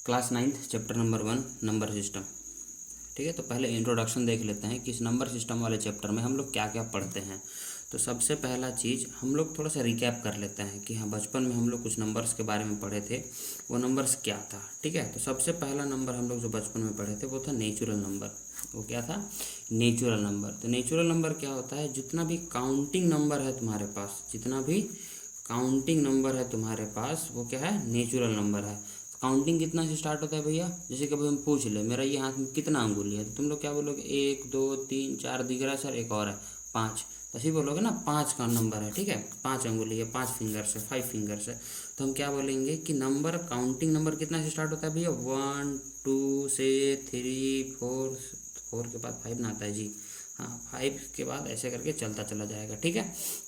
Class 9th chapter number 1 number system. ठीक है, तो पहले इंट्रोडक्शन देख लेते हैं कि इस नंबर सिस्टम वाले चैप्टर में हम लोग क्या क्या पढ़ते हैं। तो सबसे पहला चीज़ हम लोग थोड़ा सा रिकैप कर लेते हैं कि हाँ बचपन में हम लोग कुछ नंबर्स के बारे में पढ़े थे, वो नंबर्स क्या था। ठीक है, तो सबसे पहला नंबर हम लोग जो बचपन में पढ़े थे वो था नेचुरल नंबर। वो क्या था? Natural number. तो नेचुरल नंबर क्या होता है? जितना भी काउंटिंग नंबर है तुम्हारे पास, जितना भी काउंटिंग नंबर है तुम्हारे पास वो क्या है? नेचुरल नंबर है। काउंटिंग कितना से स्टार्ट होता है भैया? जैसे कि अभी हम पूछ ले मेरा ये हाथ में कितना अंगुली है, तो तुम लोग क्या बोलोगे? 1 2 3 4 दिख रहा है सर, एक और है 5, तो ऐसे ही बोलोगे ना, 5 का नंबर है। ठीक है, 5 अंगुली है, 5 फिंगर्स है, 5 फिंगर्स है। तो हम क्या बोलेंगे कि नंबर, काउंटिंग नंबर कितना से स्टार्ट होता है भैया? 1 2 से 3 4, 4 के बाद 5 ना आता है जी, हाँ 5 के बाद ऐसे करके चलता चला जाएगा। ठीक है,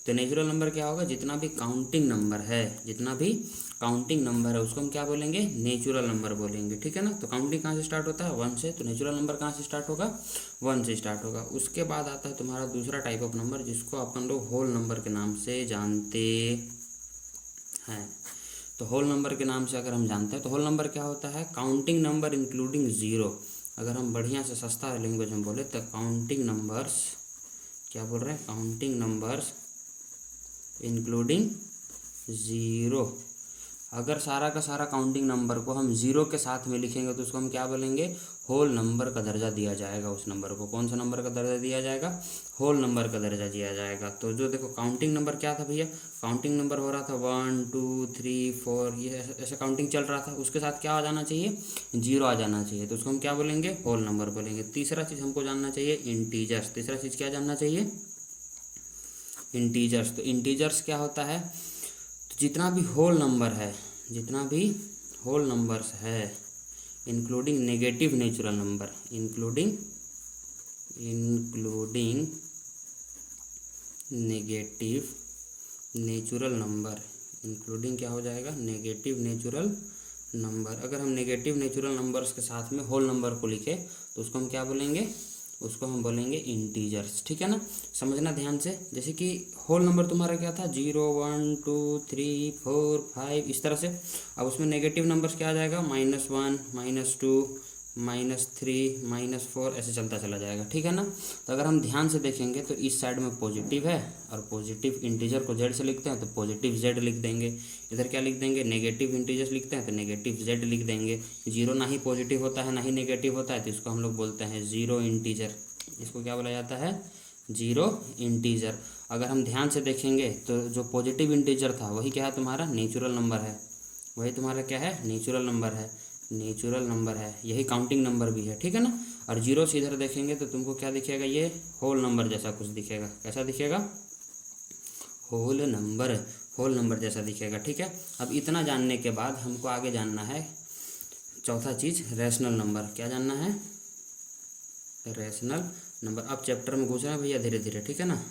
तो नेचुरल नंबर क्या होगा? जितना भी काउंटिंग नंबर है, जितना भी काउंटिंग नंबर है उसको हम क्या बोलेंगे? नेचुरल नंबर बोलेंगे। ठीक है ना, तो काउंटिंग कहाँ से स्टार्ट होता है? 1 से, तो नेचुरल नंबर कहाँ से स्टार्ट होगा? 1 से स्टार्ट होगा। उसके बाद आता है तुम्हारा दूसरा टाइप ऑफ नंबर जिसको अपन लोग होल नंबर के नाम से जानते हैं। तो होल नंबर के नाम से अगर हम जानते हैं तो होल नंबर क्या होता है? Counting number including zero. अगर हम बढ़िया से सस्ता लैंग्वेज में बोले तो काउंटिंग नंबर्स, क्या बोल रहे हैं? Counting numbers including zero. अगर सारा का सारा काउंटिंग नंबर को हम ज़ीरो के साथ में लिखेंगे तो उसको हम क्या बोलेंगे? होल नंबर का दर्जा दिया जाएगा उस नंबर को। कौन सा नंबर का दर्जा दिया जाएगा? होल नंबर का दर्जा दिया जाएगा। तो जो देखो काउंटिंग नंबर क्या था भैया? काउंटिंग नंबर हो रहा था 1 2 3 4, ये ऐसे काउंटिंग चल रहा था, उसके साथ क्या आ जाना चाहिए? जीरो आ जाना चाहिए, तो उसको हम क्या बोलेंगे? होल नंबर बोलेंगे। तीसरा चीज़ हमको जानना चाहिए इंटीजर्स। तीसरा चीज़ क्या जानना चाहिए? इंटीजर्स। तो इंटीजर्स क्या होता है? तो जितना भी होल नंबर है, जितना भी होल नंबर्स है including negative natural number, including negative natural number, including क्या हो जाएगा? Negative natural number. अगर हम नेगेटिव नेचुरल नंबर्स के साथ में होल नंबर को लिखे तो उसको हम क्या बोलेंगे? उसको हम बोलेंगे इंटीजर्स। ठीक है ना, समझना ध्यान से। जैसे कि होल नंबर तुम्हारा क्या था? 0 1 2 3 4 5, इस तरह से। अब उसमें नेगेटिव नंबर्स क्या आ जाएगा? -1 -2 -3 -4, ऐसे चलता चला जाएगा। ठीक है ना, तो अगर हम ध्यान से देखेंगे तो इस साइड में पॉजिटिव है और पॉजिटिव इंटीजर को जेड से लिखते हैं तो पॉजिटिव जेड लिख देंगे। इधर क्या लिख देंगे? नेगेटिव इंटीजर्स लिखते हैं तो नेगेटिव जेड लिख देंगे। जीरो ना ही पॉजिटिव होता है ना ही नेगेटिव होता है, तो इसको हम लोग बोलते हैं ज़ीरो इंटीजर। इसको क्या बोला जाता है? Zero integer. अगर हम ध्यान से देखेंगे तो जो पॉजिटिव इंटीजर था वही क्या है? तुम्हारा नेचुरल नंबर है। वही तुम्हारा क्या है? नेचुरल नंबर है। नेचुरल नंबर है, यही काउंटिंग नंबर भी है। ठीक है ना, और जीरो से इधर देखेंगे तो तुमको क्या दिखेगा? ये होल नंबर जैसा कुछ दिखेगा। कैसा दिखेगा? होल नंबर, होल नंबर जैसा दिखेगा। ठीक है, अब इतना जानने के बाद हमको आगे जानना है चौथा चीज़, रैशनल नंबर। क्या जानना है? Rational number. अब चैप्टर में घुस रहे हैं भैया धीरे धीरे। ठीक है ना,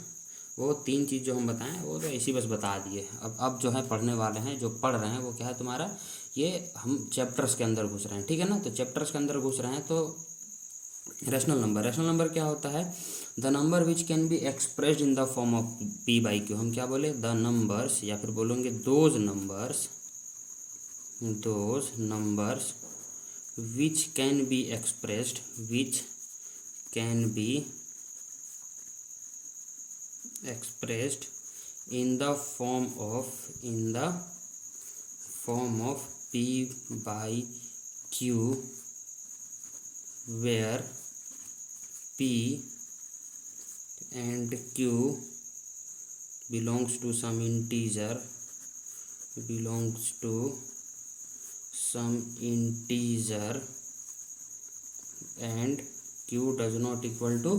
वो 3 चीज़ जो हम बताएं वो तो ऐसी बस बता दिए। अब जो है पढ़ने वाले हैं, जो पढ़ रहे हैं वो क्या है तुम्हारा? ये हम चैप्टर्स के अंदर घुस रहे हैं। ठीक है ना, तो चैप्टर्स के अंदर घुस रहे हैं तो रैशनल नंबर। रैशनल नंबर क्या होता है? The number which can be expressed in the form of p/q। हम क्या बोले? द नंबर्स, या फिर बोलेंगे those numbers which can be expressed, which can be expressed in the form of p/q, where p and q belongs to some integer, and q does not equal to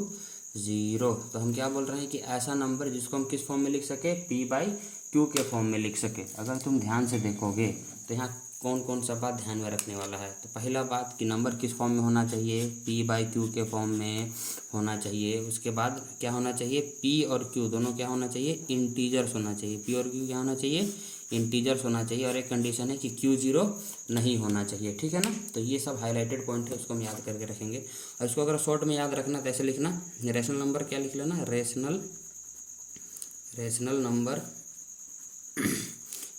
0। तो हम क्या बोल रहे हैं कि ऐसा नंबर जिसको हम किस फॉर्म में लिख सके? p/q के फॉर्म में लिख सके। अगर तुम ध्यान से देखोगे तो यहाँ कौन कौन सा बात ध्यान में रखने वाला है? तो पहला बात कि नंबर किस फॉर्म में होना चाहिए? p/q के फॉर्म में होना चाहिए। उसके बाद क्या होना चाहिए? p और q दोनों क्या होना चाहिए? इंटीजर्स होना चाहिए। p और q क्या होना चाहिए? इंटीजर्स होना चाहिए। और एक कंडीशन है कि q 0 नहीं होना चाहिए। ठीक है ना, तो ये सब हाईलाइटेड पॉइंट है, उसको हम याद करके रखेंगे। और इसको अगर शॉर्ट में याद रखना तो ऐसे लिखना, रैशनल नंबर क्या लिख लेना? Rational number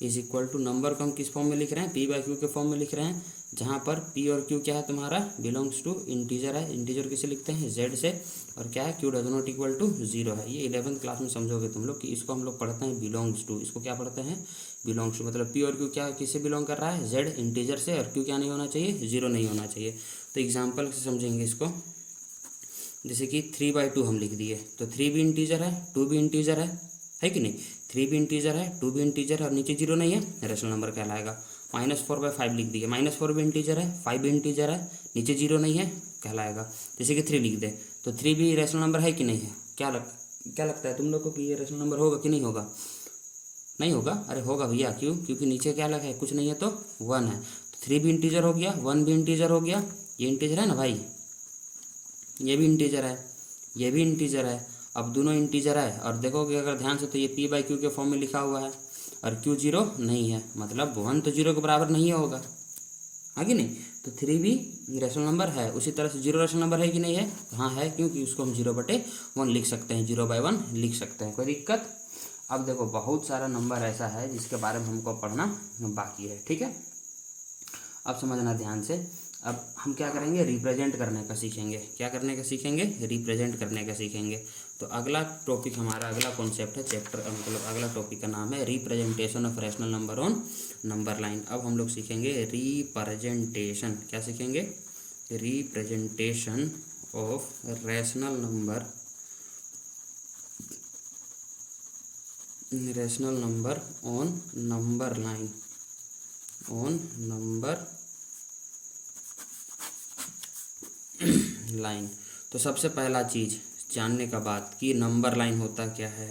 is equal to, number को हम किस फॉर्म में लिख रहे हैं? p/q के फॉर्म में लिख रहे हैं, जहाँ पर पी और क्यू क्या है तुम्हारा, बिलोंग्स टू इंटीजर है। इंटीजर किसे लिखते हैं, जेड से, और क्या है, Q does not equal to 0 है। ये 11th क्लास में समझोगे तुम लोग कि इसको हम लोग पढ़ते हैं बिलोंग्स टू। इसको क्या पढ़ते हैं, बिलोंग्स टू, मतलब पी और क्यू क्या किससे बिलोंग कर रहा है, जेड इंटीजर से, और क्यू क्या नहीं होना चाहिए, 0 नहीं होना चाहिए। तो एग्जाम्पल से समझेंगे इसको, जैसे कि 3/2 हम लिख दिए, तो 3 भी इंटीजर है, 2 भी इंटीजर है कि नहीं, 3 भी इंटीजर है, 2 भी इंटीजर है, और नीचे 0 नहीं है, रेशनल नंबर कहलाएगा। -4/5 लिख दिए, -4 भी इंटीजर है, 5 भी इंटीजर है, नीचे 0 नहीं है, कहलाएगा। जैसे कि 3 लिख दे, तो 3 भी रेशनल नंबर है कि नहीं है, क्या लगता है तुम लोग को कि ये रेशनल नंबर होगा कि नहीं होगा, नहीं होगा, अरे होगा भैया, क्यों, क्योंकि नीचे क्या लगा है, कुछ नहीं है तो 1 है, तो 3 भी इंटीजर हो गया, 1 भी इंटीजर हो गया, ये इंटीजर है ना भाई, ये भी इंटीजर है, ये भी इंटीजर है। अब दोनों इंटीजर है, और देखोगे अगर ध्यान से तो ये p/q के फॉर्म में लिखा हुआ है, और q 0 नहीं है, मतलब 1 तो 0 के बराबर नहीं होगा, हाँ कि नहीं। तो 3 भी रेशनल नंबर है, उसी तरह से 0 रेशनल नंबर है कि नहीं है, हाँ है, क्योंकि उसको हम 0/1 लिख सकते हैं, 0/1 लिख सकते हैं, कोई दिक्कत। अब देखो बहुत सारा नंबर ऐसा है जिसके बारे में हमको पढ़ना बाकी है, ठीक है। अब समझना ध्यान से, अब हम क्या करेंगे, रिप्रेजेंट करने का सीखेंगे, क्या करने का सीखेंगे, रिप्रेजेंट करने का सीखेंगे। तो अगला टॉपिक हमारा, अगला कॉन्सेप्ट है चैप्टर, मतलब अगला टॉपिक का नाम है representation of rational number on number line. अब हम लोग सीखेंगे रिप्रेजेंटेशन, क्या सीखेंगे, representation of rational number on number line, on number line. तो सबसे पहला चीज़ जानने का बात कि नंबर लाइन होता क्या है,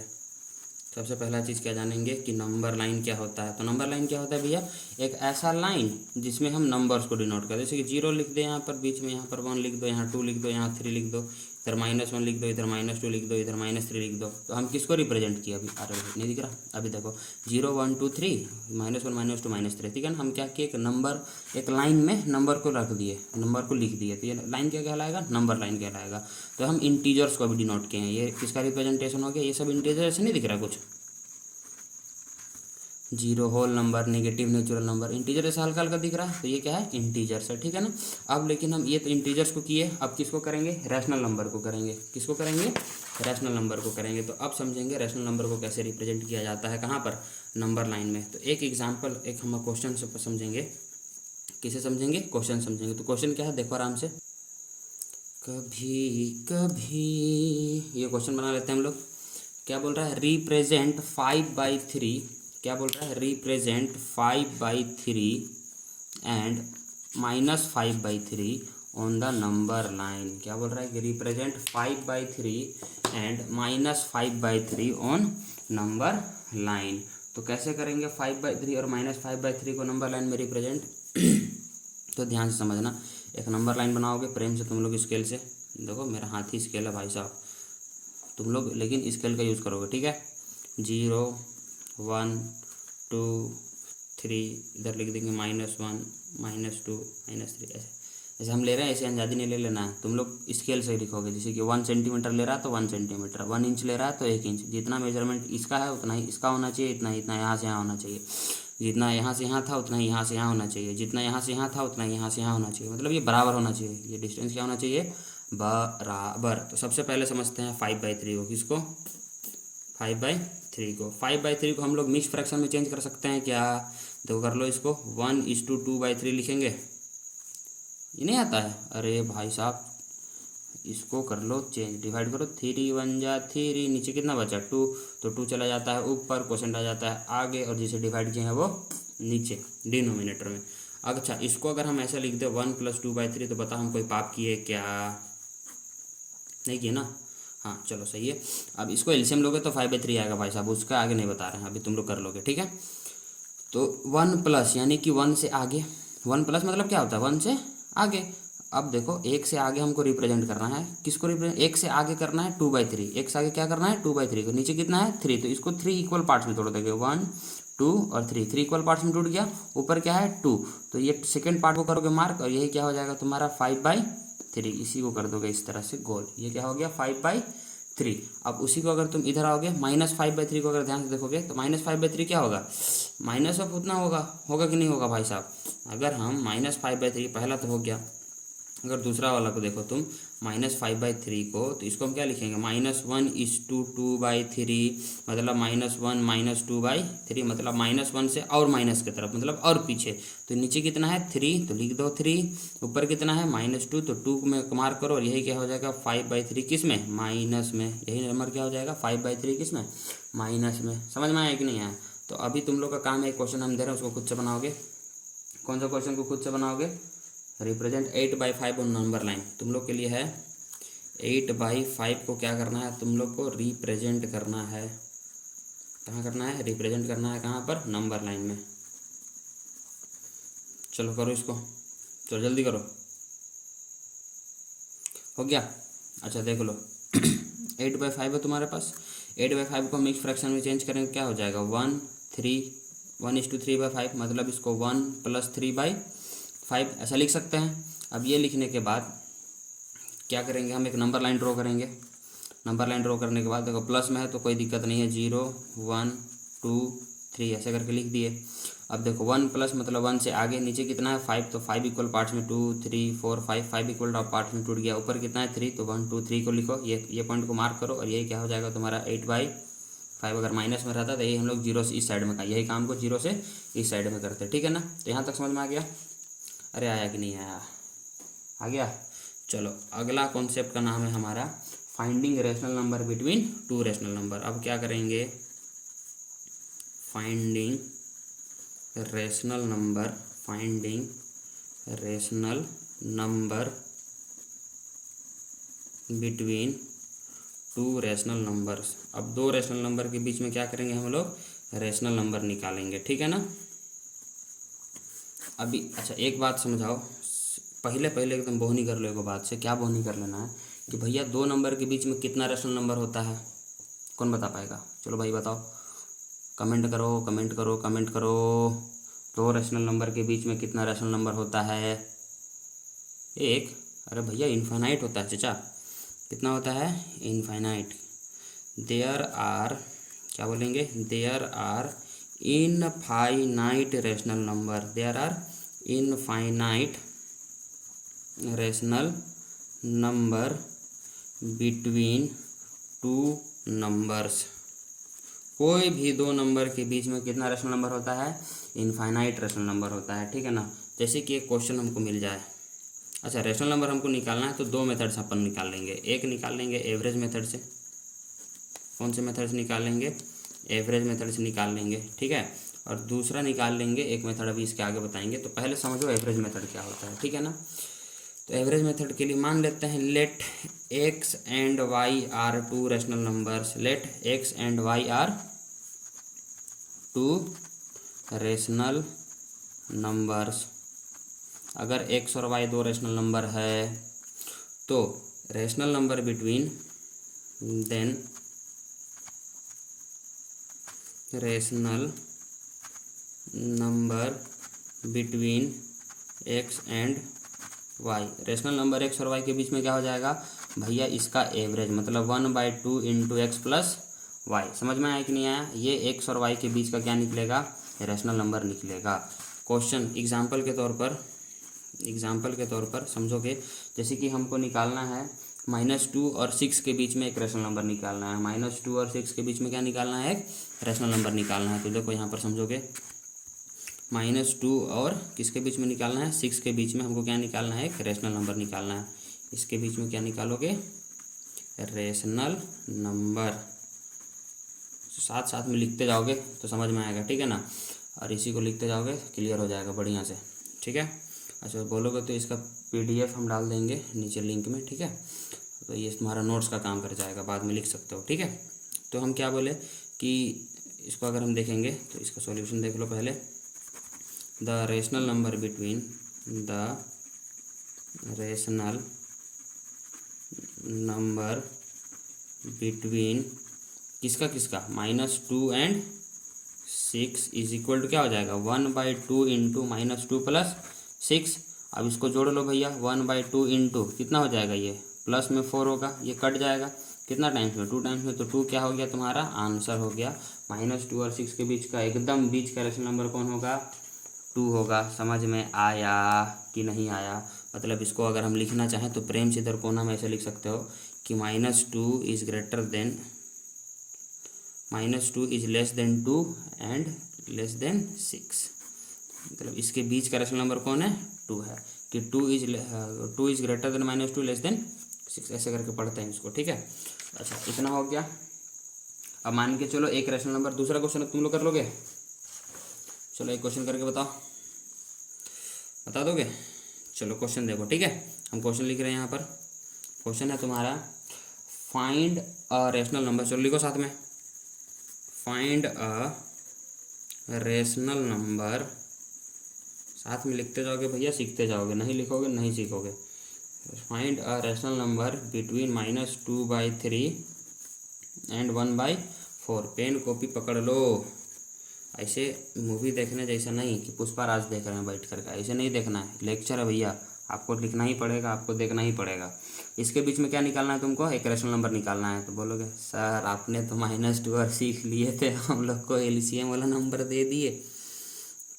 सबसे पहला चीज़ क्या जानेंगे कि नंबर लाइन क्या होता है। तो नंबर लाइन क्या होता है भैया, एक ऐसा लाइन जिसमें हम नंबर्स को डिनोट करें, जैसे कि 0 लिख दे यहाँ पर, बीच में यहाँ पर 1 लिख दो, यहाँ 2 लिख दो, यहाँ 3 लिख दो, इधर -1 लिख दो, इधर -2 लिख दो, इधर -3 लिख दो। तो हम किसको रिप्रेजेंट किया, अभी अरे नहीं दिख रहा, अभी देखो 0 1 2 3 -1 -2 -3, ठीक है ना। हम क्या किए, एक नंबर, एक लाइन में नंबर को रख दिए, नंबर को लिख दिए, तो ये लाइन क्या कहलाएगा, नंबर लाइन कहलाएगा। तो हम इंटीजर्स को भी डिनोट किए हैं, ये किसका रिप्रेजेंटेशन हो गया, ये सब इंटीजर, ऐसे नहीं दिख रहा कुछ, 0 whole number, negative natural number, integer ऐसा हल्का हल्का दिख रहा है, तो ये क्या है, इंटीजर्स है, ठीक है ना। अब लेकिन हम ये तो इंटीजर्स को किए, अब किसको करेंगे, रैशनल नंबर को करेंगे, किसको करेंगे, रैशनल नंबर को करेंगे। तो अब समझेंगे रैशनल नंबर को कैसे रिप्रेजेंट किया जाता है, कहाँ पर, नंबर लाइन में। तो एक एग्जाम्पल, एक हम क्वेश्चन से समझेंगे, किसे समझेंगे, क्वेश्चन समझेंगे। तो क्वेश्चन क्या है, देखो आराम से, कभी कभी, ये क्वेश्चन बना लेते हैं हम लोग। क्या बोल रहा है, रिप्रेजेंट 5/3, क्या बोल रहा है, represent 5/3 and -5/3 on the number line. क्या बोल रहा है कि represent 5/3 and -5/3 on number line. तो कैसे करेंगे 5/3 और -5/3 को नंबर लाइन में रिप्रेजेंट तो ध्यान से समझना, एक नंबर लाइन बनाओगे प्रेम से तुम लोग स्केल से, देखो मेरा हाथ ही स्केल है भाई साहब, तुम लोग लेकिन स्केल का यूज़ करोगे, ठीक है। 0 1 2 3, इधर लिख देंगे -1 -2 -3, ऐसे हम ले रहे हैं, ऐसे अंदाजी नहीं ले लेना है, तुम लोग स्केल से ही लिखोगे। जैसे कि 1 सेंटीमीटर ले रहा है तो 1 सेंटीमीटर, 1 इंच ले रहा है तो 1 इंच, जितना मेजरमेंट इसका है उतना ही इसका होना चाहिए, इतना ही, इतना यहाँ से यहाँ होना चाहिए, जितना यहाँ से यहाँ था उतना ही यहाँ से यहाँ होना चाहिए, जितना यहाँ से यहाँ था उतना ही यहाँ से यहाँ होना चाहिए, मतलब ये बराबर होना चाहिए, ये डिस्टेंस क्या होना चाहिए, बराबर। तो सबसे पहले समझते हैं 5/3 को, किसको, 5/3 को। 5/3 को हम लोग मिक्स फ्रैक्शन में चेंज कर सकते हैं क्या, देखो कर लो इसको, 1:2/3 लिखेंगे, ये नहीं आता है, अरे भाई साहब इसको कर लो चेंज, डिवाइड करो, 3 1 जा 3, नीचे कितना बचा 2, तो 2 चला जाता है ऊपर, क्वोशंट आ जाता है आगे, और जिसे डिवाइड किए हैं वो नीचे डिनोमिनेटर में। अच्छा इसको अगर हम ऐसा लिख दें 1 + 2/3, तो बता हम कोई पाप किए क्या, नहीं किए ना, हाँ चलो सही है। अब इसको एलसीएम लोगे तो 5/3 आएगा भाई साहब, उसका आगे नहीं बता रहे हैं, अभी तुम लोग कर लोगे, ठीक है। तो 1+ यानी कि 1 से आगे, 1+ मतलब क्या होता है, 1 से आगे। अब देखो 1 से आगे हमको रिप्रेजेंट करना है, किसको रिप्रेजेंट, 1 से आगे करना है 2/3, 1 से आगे क्या करना है 2/3 को, नीचे कितना है 3, तो इसको 3 इक्वल पार्ट्स में तोड़ देंगे, 1 2 और 3, 3 इक्वल पार्ट्स में टूट गया, ऊपर क्या है 2, तो ये सेकेंड पार्ट को करोगे मार्क, और यही क्या हो जाएगा तुम्हारा 5/3, इसी को कर दोगे इस तरह से गोल, ये क्या हो गया 5/3। 3। अब उसी को अगर तुम इधर आओगे -5/3 को अगर ध्यान से देखोगे तो -5/3 क्या होगा, माइनस ऑफ उतना होगा कि नहीं होगा भाई साहब। अगर हम -5/3 पहला तो हो गया, अगर दूसरा वाला को देखो तुम -5/3 को, तो इसको हम क्या लिखेंगे -1:2/3, मतलब -1 -2/3, मतलब -1 से और माइनस की तरफ, मतलब और पीछे। तो नीचे कितना है 3, तो लिख दो 3। ऊपर कितना है -2, तो 2 में मार्क करो और यही क्या हो जाएगा 5/3 किस में, माइनस में। यही नंबर क्या हो जाएगा 5/3 किस में, माइनस में। समझ में आया कि नहीं आया। तो अभी तुम लोग का काम है, एक क्वेश्चन हम दे रहे हैं उसको खुद से बनाओगे। कौन सा क्वेश्चन को खुद से बनाओगे, रिप्रेजेंट 8/5 ऑन नंबर लाइन। तुम लोग के लिए है 8/5 को क्या करना है, तुम लोग को रिप्रेजेंट करना है। कहाँ करना है, रिप्रेजेंट करना है कहाँ पर, नंबर लाइन में। चलो करो इसको, चलो जल्दी करो। हो गया, अच्छा देख लो 8/5 है तुम्हारे पास। 8/5 को मिक्स फ्रैक्शन में चेंज करेंगे, क्या हो जाएगा 1:3/5, मतलब इसको 1 + 3/5 ऐसा लिख सकते हैं। अब ये लिखने के बाद क्या करेंगे, हम एक नंबर लाइन ड्रॉ करेंगे। नंबर लाइन ड्रॉ करने के बाद देखो प्लस में है तो कोई दिक्कत नहीं है, 0 1 2 3 ऐसे करके लिख दिए। अब देखो 1 प्लस मतलब 1 से आगे नीचे कितना है 5, तो 5 इक्वल पार्ट्स में 2 3 4 5 इक्वल पार्ट्स में टूट गया। ऊपर कितना है 3, तो 1 2 3 को लिखो, ये पॉइंट को मार्क करो और यही क्या हो जाएगा तुम्हारा 8/5। अगर माइनस में रहता तो यही हम लोग 0 से इस साइड में का, यही काम को 0 से इस साइड में करते, ठीक है ना। तो यहाँ तक समझ में आ गया, अरे आया कि नहीं आया, आ गया। चलो अगला कॉन्सेप्ट का नाम है हमारा finding rational number between 2 rational number. अब क्या करेंगे, finding rational number between 2 rational numbers. अब 2 रेशनल नंबर के बीच में क्या करेंगे हम लोग, रेशनल नंबर निकालेंगे, ठीक है ना। अभी अच्छा एक बात समझाओ, पहले एकदम बोहनी कर लो एक बात से। क्या बोहनी कर लेना है कि भैया 2 नंबर के बीच में कितना रेशनल नंबर होता है, कौन बता पाएगा, चलो भाई बताओ, कमेंट करो कमेंट करो कमेंट करो। 2 रेशनल नंबर के बीच में कितना रेशनल नंबर होता है, एक। अरे भैया इनफाइनाइट होता है चाचा, कितना होता है, इनफाइनाइट। देयर आर, क्या बोलेंगे, there are infinite rational number, there are infinite rational number between 2 numbers. कोई भी 2 नंबर के बीच में कितना रेशनल नंबर होता है, इनफाइनाइट रेशनल नंबर होता है, ठीक है ना। जैसे कि एक क्वेश्चन हमको मिल जाए, अच्छा रेशनल नंबर हमको निकालना है तो 2 मेथड से अपन निकाल लेंगे। एक निकाल लेंगे एवरेज मेथड से, कौन से मेथड से निकाल लेंगे, एवरेज मेथड से निकाल लेंगे, ठीक है। और दूसरा निकाल लेंगे एक मेथड, अभी इसके आगे बताएंगे। तो पहले समझो एवरेज मेथड क्या होता है, ठीक है ना। तो एवरेज मेथड के लिए मान लेते हैं let x and y are 2 rational numbers, let x and y are 2 rational numbers. अगर x और y 2 रेशनल नंबर है तो rational number between, then rational number between x and y, rational number x और y के बीच में क्या हो जाएगा भैया, इसका एवरेज, मतलब 1/2 इंटू एक्स प्लस वाई। समझ में आया कि नहीं आया, ये x और y के बीच का क्या निकलेगा, रेशनल नंबर निकलेगा। क्वेश्चन एग्जाम्पल के तौर पर समझोगे, जैसे कि हमको निकालना है -2 और 6 के बीच में एक रेशनल नंबर निकालना है। -2 और 6 के बीच में क्या निकालना है, एक रेशनल नंबर निकालना है। तो देखो यहाँ पर समझोगे, -2 और किसके बीच में निकालना है, 6 के बीच में हमको क्या निकालना है, एक रेशनल नंबर निकालना है। इसके बीच में क्या निकालोगे, रेशनल नंबर। साथ साथ में लिखते जाओगे तो समझ में आएगा, ठीक है ना। और इसी को लिखते जाओगे क्लियर हो जाएगा बढ़िया से, ठीक है। अच्छा बोलोगे तो इसका PDF हम डाल देंगे नीचे लिंक में, ठीक है। तो ये तुम्हारा नोट्स का काम कर जाएगा, बाद में लिख सकते हो, ठीक है। तो हम क्या बोले कि इसको अगर हम देखेंगे तो इसका सॉल्यूशन देख लो पहले। The rational number between, the rational number between किसका -2 एंड 6 इज इक्वल टू क्या हो जाएगा, 1/2 इंटू -2 प्लस 6। अब इसको जोड़ लो भैया, 1/2 इंटू कितना हो जाएगा, ये प्लस में 4 होगा, ये कट जाएगा, कितना टाइम्स में, 2 टाइम्स में, तो 2 क्या हो गया तुम्हारा आंसर हो गया। -2 और 6 के बीच का एकदम बीच का रेशनल नंबर कौन होगा, 2 होगा। समझ में आया कि नहीं आया? मतलब इसको अगर हम लिखना चाहें तो प्रेम से इधर कोना में ऐसे लिख सकते हो कि -2 is greater than -2 is less than 2 and less than 6। मतलब इसके बीच का रेशनल नंबर कौन है, 2 है। कि 2 is greater than -2 less than 6, ऐसे करके पढ़ते हैं इसको, ठीक है। अच्छा, इतना हो गया। अब मान के चलो एक रेशनल नंबर, दूसरा क्वेश्चन तुम लोग कर लोगे। चलो एक क्वेश्चन करके बताओ, बता दोगे? चलो क्वेश्चन देखो, ठीक है। हम क्वेश्चन लिख रहे हैं यहाँ पर। क्वेश्चन है तुम्हारा फाइंड अ रेशनल नंबर। चलो लिखो साथ में, फाइंड अ रेशनल नंबर। साथ में लिखते जाओगे भैया, सीखते जाओगे, नहीं लिखोगे नहीं सीखोगे। Find a rational number between -2/3 and 1/4। Pen copy पकड़ लो। ऐसे मूवी देखने जैसा नहीं कि पुष्पा राज देख रहे हैं बैठ करके, ऐसे नहीं देखना है। लेक्चर है भैया, आपको लिखना ही पड़ेगा, आपको देखना ही पड़ेगा। इसके बीच में क्या निकालना है तुमको, एक रेशनल नंबर निकालना है। तो बोलोगे सर आपने तो -2 और सीख लिए थे, हम लोग को एलसीएम वाला नंबर दे दिए।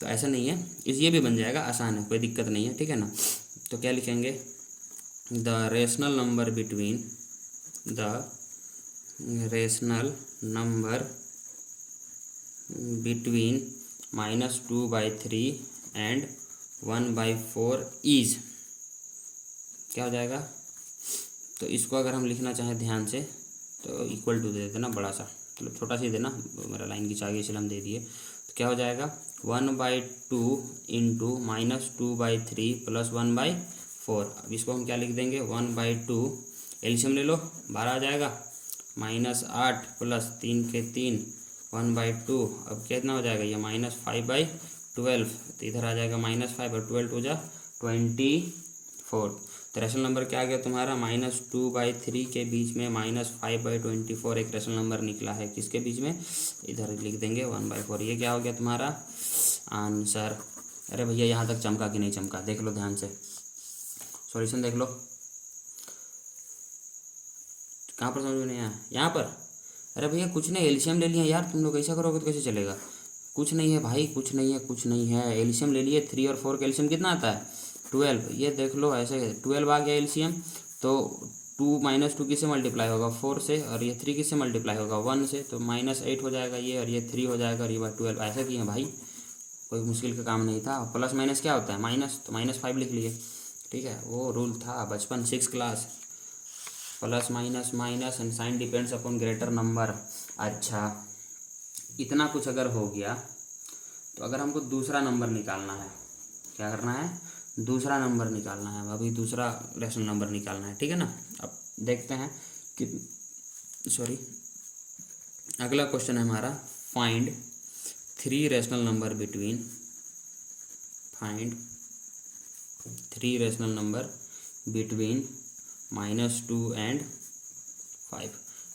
तो ऐसा नहीं है, ये भी बन जाएगा, आसान है, कोई दिक्कत नहीं है, ठीक है ना। तो क्या लिखेंगे, the rational number between -2/3 and 1/4 is, क्या हो जाएगा। तो इसको अगर हम लिखना चाहें ध्यान से तो इक्वल टू दे देना, बड़ा सा, मतलब छोटा सा देना, मेरा लाइन खींचा गया इसलिए हम दे दिए। तो क्या हो जाएगा 1/2 इंटू -2/3 प्लस 1/4। अब इसको हम क्या लिख देंगे, 1/2, एलसीएम ले लो, 12 आ जाएगा, -8 प्लस 3 के 3, 1/2। अब कितना हो जाएगा ये, -5/12। तो इधर आ जाएगा -5 और 12 हो जा 24। तो रेशनल नंबर क्या आ गया तुम्हारा, -2/3 के बीच में -5/24 एक रेशनल नंबर निकला है। किसके बीच में, इधर लिख देंगे 1/4। ये क्या हो गया तुम्हारा आंसर। अरे भैया यहाँ तक चमका कि नहीं चमका, देख लो ध्यान से, सॉल्यूशन देख लो। कहाँ पर समझ में नहीं आया, यहाँ पर। अरे भैया कुछ नहीं, एलसीएम ले लिया यार, तुम लोग ऐसा करोगे तो कैसे चलेगा। कुछ नहीं है भाई, कुछ नहीं है, कुछ नहीं है। एलसीएम ले लिए, 3 और 4 का एलसीएम कितना आता है, 12। ये देख लो ऐसे 12 आ गया एलसीएम। तो 2 -2 किससे मल्टीप्लाई होगा, 4 से, और ये 3 किससे मल्टीप्लाई होगा, 1 से। तो -8 हो जाएगा ये, और ये 3 हो जाएगा, और ये 12। ऐसा किए भाई, कोई मुश्किल का काम नहीं था। प्लस माइनस क्या होता है, माइनस, तो -5 लिख लिए, ठीक है। वो रूल था बचपन 6 class, plus minus minus and sign depends upon greater number. अच्छा, इतना कुछ अगर हो गया तो अगर हमको दूसरा नंबर निकालना है, क्या करना है, दूसरा नंबर निकालना है। अभी दूसरा रेशनल नंबर निकालना है, ठीक है ना। अब देखते हैं कि, सॉरी, अगला क्वेश्चन है हमारा find 3 rational number between, find 3 rational number between -2 and 5।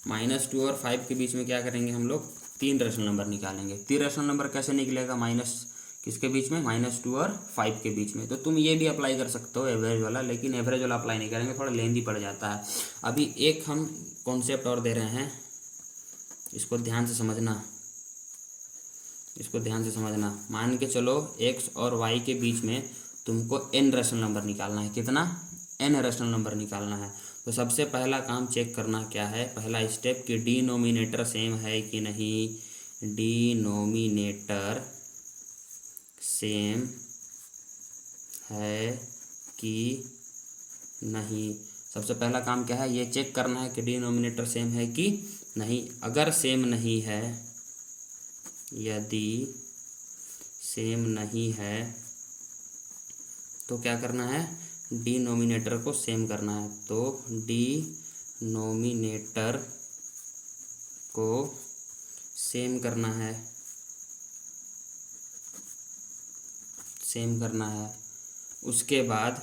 -2 और 5 के बीच में क्या करेंगे हम लोग, 3 रेशनल नंबर निकालेंगे। 3 रेशनल नंबर कैसे निकलेगा, माइनस किसके बीच में, -2 और 5 के बीच में। तो तुम ये भी अप्लाई कर सकते हो एवरेज वाला, लेकिन एवरेज वाला अप्लाई नहीं करेंगे, थोड़ा लेंदी पड़ जाता है। अभी एक हम कॉन्सेप्ट और दे रहे हैं, इसको ध्यान से समझना, इसको ध्यान से समझना। मान के चलो x और y के बीच में तुमको n रेशनल नंबर निकालना है। कितना, n रेशनल नंबर निकालना है। तो सबसे पहला काम चेक करना क्या है, पहला स्टेप कि डिनोमिनेटर सेम है कि नहीं। डिनोमिनेटर सेम है कि नहीं, सबसे पहला काम क्या है, ये चेक करना है कि डिनोमिनेटर सेम है कि नहीं। अगर सेम नहीं है, यदि सेम नहीं है तो क्या करना है, डिनोमिनेटर को सेम करना है। तो डिनोमिनेटर को सेम करना है, सेम करना है। उसके बाद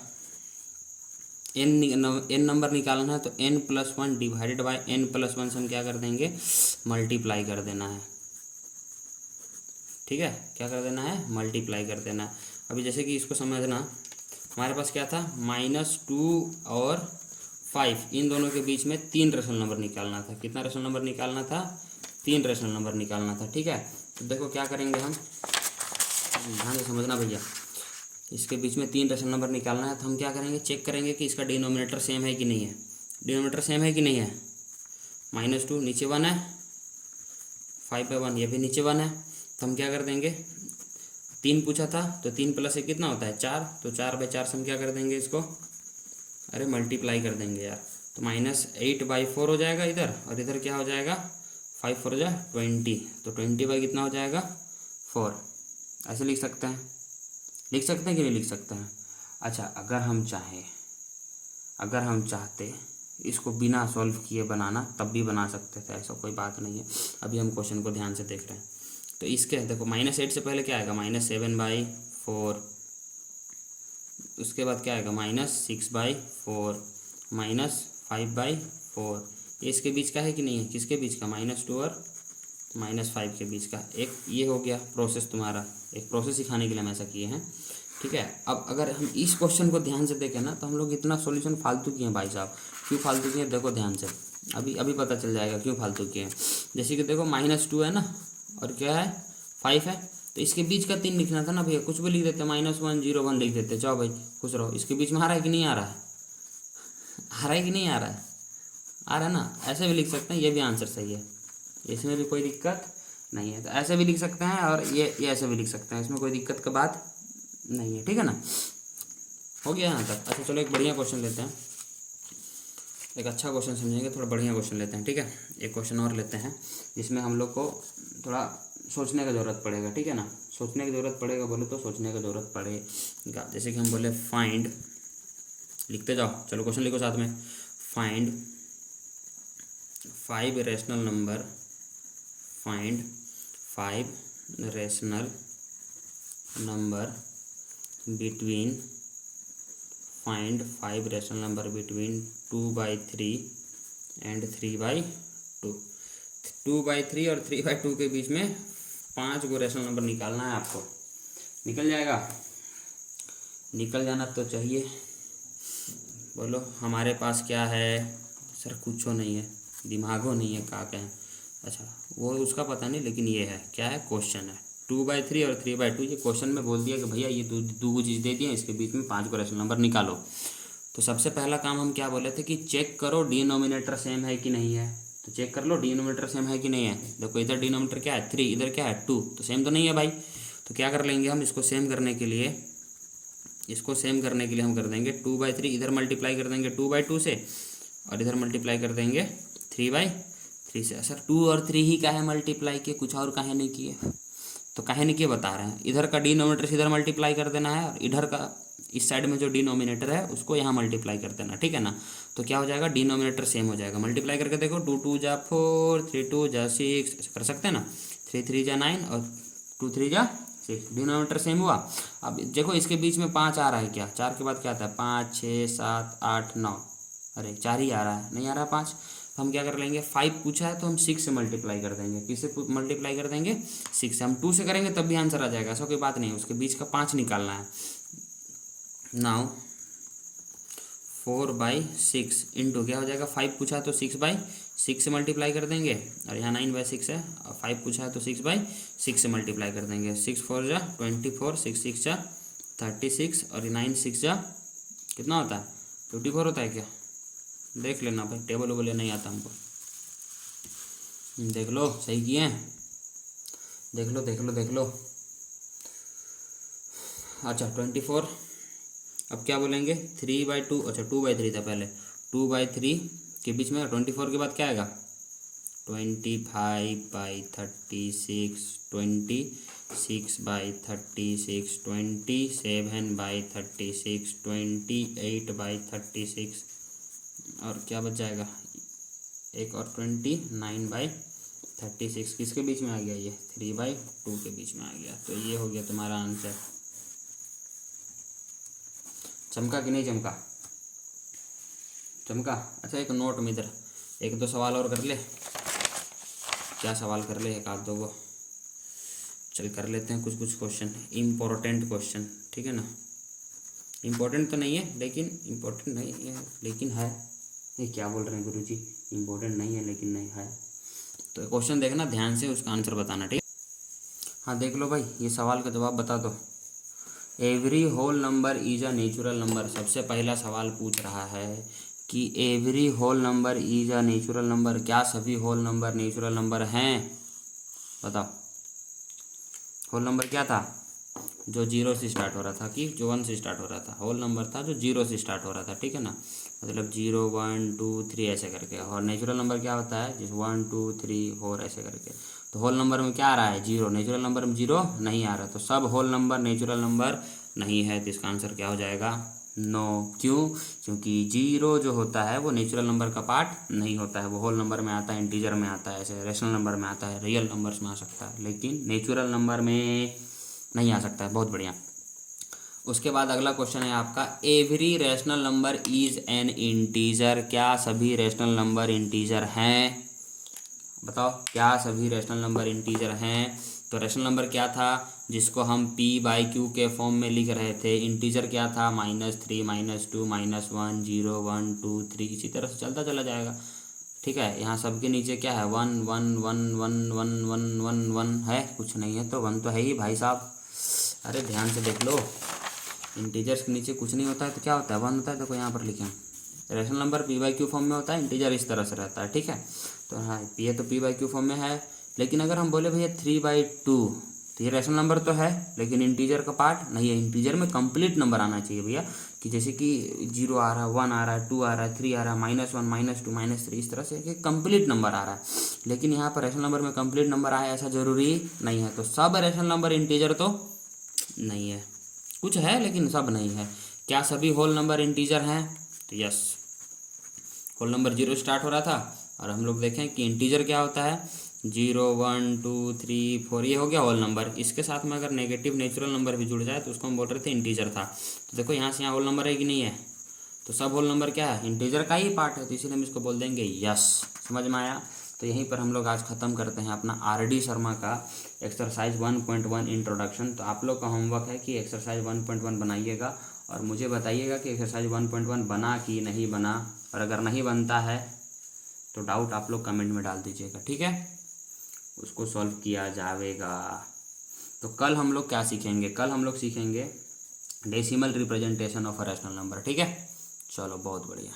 n नंबर निकालना है, तो n+1 डिवाइडेड बाय n+1 से हम क्या कर देंगे, मल्टीप्लाई कर देना है, ठीक है। क्या कर देना है, मल्टीप्लाई कर देना है। अभी जैसे कि इसको समझना, हमारे पास क्या था, -2 और 5, इन दोनों के बीच में 3 रेशनल नंबर निकालना था। कितना रेशनल नंबर निकालना था? 3 रेशनल नंबर निकालना था। ठीक है, तो देखो क्या करेंगे हम, ध्यान से समझना भैया। इसके बीच में 3 रेशनल नंबर निकालना है, तो हम क्या करेंगे, चेक करेंगे कि इसका डिनोमिनेटर सेम है कि नहीं है। डिनोमिनेटर सेम है कि नहीं है? -2 नीचे 1 है, 5/1 ये भी नीचे 1 है, तो हम क्या कर देंगे, 3 पूछा था तो 3 + 1 कितना होता है? 4, तो 4/4 से हम क्या कर देंगे इसको, अरे मल्टीप्लाई कर देंगे यार, तो -8/4 हो जाएगा इधर, और इधर क्या हो जाएगा, 5×4 = 20, तो 20 कितना हो जाएगा, 4। ऐसे लिख सकते हैं, लिख सकते हैं कि नहीं लिख सकते हैं? अच्छा, अगर हम चाहते इसको बिना सॉल्व किए बनाना तब भी बना सकते थे, ऐसा कोई बात नहीं है। अभी हम क्वेश्चन को ध्यान से देख रहे हैं, तो इसके देखो -8 से पहले क्या आएगा, -7/4, उसके बाद क्या आएगा, -6/4, -5/4, ये इसके बीच का है कि नहीं है, किसके बीच का, -2 और -5 के बीच का। एक ये हो गया प्रोसेस तुम्हारा, एक प्रोसेस सिखाने के लिए हम ऐसा किए हैं। ठीक है, अब अगर हम इस क्वेश्चन को ध्यान से देखें ना, तो हम लोग इतना सॉल्यूशन फालतू किए हैं भाई साहब। क्यों फालतू किए, देखो ध्यान से, अभी पता चल जाएगा क्यों फालतू किए हैं। जैसे कि देखो -2 है ना, और क्या है, 5 है, तो इसके बीच का 3 लिखना था ना भैया, कुछ भी लिख देते, -1 0 1 लिख देते, जाओ भाई खुश रहो। इसके बीच में आ रहा है कि नहीं आ रहा है, आ रहा है कि नहीं आ रहा है, आ रहा है ना, ऐसे भी लिख सकते हैं, ये भी आंसर सही है, इसमें भी कोई दिक्कत नहीं है। तो ऐसे भी लिख सकते हैं, और ये ऐसे भी लिख सकते हैं, इसमें कोई दिक्कत का बात नहीं है। ठीक है ना, हो गया यहाँ तक। अच्छा चलो एक बढ़िया क्वेश्चन लेते हैं, एक अच्छा क्वेश्चन समझेंगे, थोड़ा बढ़िया क्वेश्चन लेते हैं। ठीक है, एक क्वेश्चन और लेते हैं जिसमें हम लोग को थोड़ा सोचने का ज़रूरत पड़ेगा। ठीक है ना, सोचने की ज़रूरत पड़ेगा, बोले तो सोचने का ज़रूरत पड़ेगा। जैसे कि हम बोले फाइंड, लिखते जाओ, चलो क्वेश्चन लिखो साथ में, find 5 rational number, find 5 rational number between, find 5 rational number between 2/3 and 3/2। 2/3 और 3/2 के बीच में 5 गो रेशनल नंबर निकालना है आपको। निकल जाएगा, निकल जाना तो चाहिए। बोलो हमारे पास क्या है सर, कुछ नहीं है, दिमागो नहीं है, क्या कहें। अच्छा वो उसका पता नहीं, लेकिन ये है, क्या है, क्वेश्चन है 2/3 और 3/2। ये क्वेश्चन में बोल दिया कि भैया ये दो चीज़ दे दिए, इसके बीच में 5 को रेशनल नंबर निकालो। तो सबसे पहला काम हम क्या बोले थे कि चेक करो डिनोमिनेटर सेम है कि नहीं है। तो चेक कर लो डिनोमिनेटर सेम है कि नहीं है। देखो इधर डिनोमिनेटर क्या है 3, इधर क्या है 2, तो सेम तो नहीं है भाई। तो क्या कर लेंगे हम, इसको सेम करने के लिए, इसको सेम करने के लिए हम कर देंगे 2/3, इधर मल्टीप्लाई कर देंगे 2/2 से, और इधर मल्टीप्लाई कर देंगे 3/3 से। सर 2 और 3 ही का है मल्टीप्लाई किए, कुछ और काहे नहीं किए, तो काहे नहीं किए बता रहे हैं। इधर का डिनोमिनेटर से इधर मल्टीप्लाई कर देना है, और इधर का इस साइड में जो डिनोमिनेटर है उसको यहाँ मल्टीप्लाई कर देना। ठीक है ना, तो क्या हो जाएगा, डिनोमिनेटर सेम हो जाएगा। मल्टीप्लाई करके देखो, 2 2 जा 4, 3 2 जा 6, ऐसे कर सकते हैं ना, 3 3 जा 9 और 2 3 जा 6, डिनोमिनेटर सेम हुआ। अब देखो इसके बीच में 5 आ रहा है क्या, 4 के बाद क्या आता है, 5 6 7 8 9, अरे 4 ही आ रहा है, नहीं आ रहा 5। तो हम क्या कर लेंगे, 5 पूछा है तो हम 6 से मल्टीप्लाई कर देंगे। किससे मल्टीप्लाई कर देंगे, 6 से। हम 2 से करेंगे तब भी आंसर आ जाएगा, ऐसा कोई बात नहीं है। उसके बीच का 5 निकालना है। नाउ 4/6 इंटू क्या हो जाएगा, 5 पूछा है तो 6/6 से मल्टीप्लाई कर देंगे, और यहाँ 9/6 है, और 5 पूछा है तो 6/6 से मल्टीप्लाई कर देंगे। 6 4 जा 24, 6 6 जा 36, और 9 6 जा कितना होता है, 24 होता है क्या, देख लेना भाई, टेबल वेबल नहीं आता हमको, देख लो सही किए हैं, देख लो देख लो देख लो। अच्छा 24, अब क्या बोलेंगे 3/2, अच्छा 2/3 था पहले, 2/3 के बीच में 24 के बाद क्या आएगा, 25/36, 26/36, 27/36, 28/36, और क्या बच जाएगा, एक और 29/36। किसके बीच में आ गया, ये 3/2 के बीच में आ गया। तो ये हो गया तुम्हारा आंसर। चमका कि नहीं चमका, चमका। अच्छा एक नोट में इधर 1 2 सवाल और कर ले, क्या सवाल कर ले, एक आध दो वो चल कर लेते हैं, कुछ क्वेश्चन इम्पोर्टेंट क्वेश्चन। ठीक है ना, इम्पोर्टेंट तो नहीं है, लेकिन इम्पोर्टेंट नहीं है, लेकिन है ये क्या बोल रहे हैं गुरुजी, इम्पोर्टेंट नहीं है लेकिन नहीं है। तो क्वेश्चन देखना ध्यान से, उसका आंसर बताना, ठीक है। हाँ देख लो भाई, ये सवाल का जवाब बता दो। Every whole number is a natural number. सबसे पहला सवाल पूछ रहा है कि every whole number is a natural number, क्या सभी होल नंबर नेचुरल नंबर हैं? बताओ। होल नंबर क्या था? जो 0 से स्टार्ट हो रहा था कि जो 1 से स्टार्ट हो रहा था। होल नंबर था जो 0 से स्टार्ट हो रहा था, ठीक है ना, मतलब 0 1 2 3 ऐसे करके। और नेचुरल नंबर क्या होता है? जिस 1 2 3 4 ऐसे करके। तो होल नंबर में क्या आ रहा है? 0। नेचुरल नंबर में 0 नहीं आ रहा, तो सब होल नंबर नेचुरल नंबर नहीं है। तो इसका आंसर क्या हो जाएगा? नो। क्यों? क्योंकि 0 जो होता है वो नेचुरल नंबर का पार्ट नहीं होता है। वो होल नंबर में आता है, इंटीजर में आता है, ऐसे रेशनल नंबर में आता है, रियल नंबर्स में आ सकता है, लेकिन नेचुरल नंबर में नहीं आ सकता है। बहुत बढ़िया। उसके बाद अगला क्वेश्चन है आपका, every rational number is an integer. क्या सभी रैशनल नंबर इंटीजर हैं? बताओ, क्या सभी रैशनल नंबर इंटीजर हैं? तो रैशनल नंबर क्या था जिसको हम p/q के फॉर्म में लिख रहे थे? इंटीजर क्या था? -3 -2 -1 0 1 2 3, इसी तरह से चलता चला जाएगा, ठीक है। यहाँ सबके नीचे क्या है? 1 1 1 1 1 1 1 1 है, कुछ नहीं है तो 1 तो है ही भाई साहब। अरे ध्यान से देख लो, इंटीजर्स के नीचे कुछ नहीं होता है तो क्या होता है? 1 होता है। देखो यहाँ पर लिखें, रैशनल नंबर p/q फॉर्म में होता है, इंटीजर इस तरह से रहता है, ठीक है। तो हाँ, ये तो p/q फॉर्म में है। लेकिन अगर हम बोले भैया 3/2, तो ये रैशनल नंबर तो है लेकिन इंटीजर का पार्ट नहीं है। इंटीजर में कंप्लीट नंबर आना चाहिए भैया, कि जैसे कि 0 आ रहा है, 1 आ रहा है, 2 आ रहा है, 3 आ रहा है, -1 -2 -3, इस तरह से कंप्लीट नंबर आ रहा है। लेकिन यहाँ पर रैशनल नंबर में कंप्लीट नंबर आए ऐसा जरूरी नहीं है। तो सब रैशनल नंबर इंटीजर तो नहीं है, कुछ है लेकिन सब नहीं है। क्या सभी होल नंबर इंटीजर हैं? तो यस, होल नंबर 0 स्टार्ट हो रहा था, और हम लोग देखें कि इंटीजर क्या होता है? 0 1 2 3 4, ये हो गया होल नंबर। इसके साथ में अगर नेगेटिव नेचुरल नंबर भी जुड़ जाए तो उसको हम बोल रहे थे इंटीजर था। तो देखो यहाँ से यहाँ होल नंबर है कि नहीं है? तो सब होल नंबर क्या है? इंटीजर का ही पार्ट है, तो इसीलिए हम इसको बोल देंगे यस। समझ में आया? तो यहीं पर हम लोग आज ख़त्म करते हैं अपना RD शर्मा का एक्सरसाइज 1.1 इंट्रोडक्शन। तो आप लोग का होमवर्क है कि एक्सरसाइज 1.1 बनाइएगा और मुझे बताइएगा कि एक्सरसाइज 1.1 बना कि नहीं बना, और अगर नहीं बनता है तो डाउट आप लोग कमेंट में डाल दीजिएगा, ठीक है, उसको सॉल्व किया जाएगा। तो कल हम लोग क्या सीखेंगे? कल हम लोग सीखेंगे decimal representation of a rational number, ठीक है। चलो बहुत बढ़िया।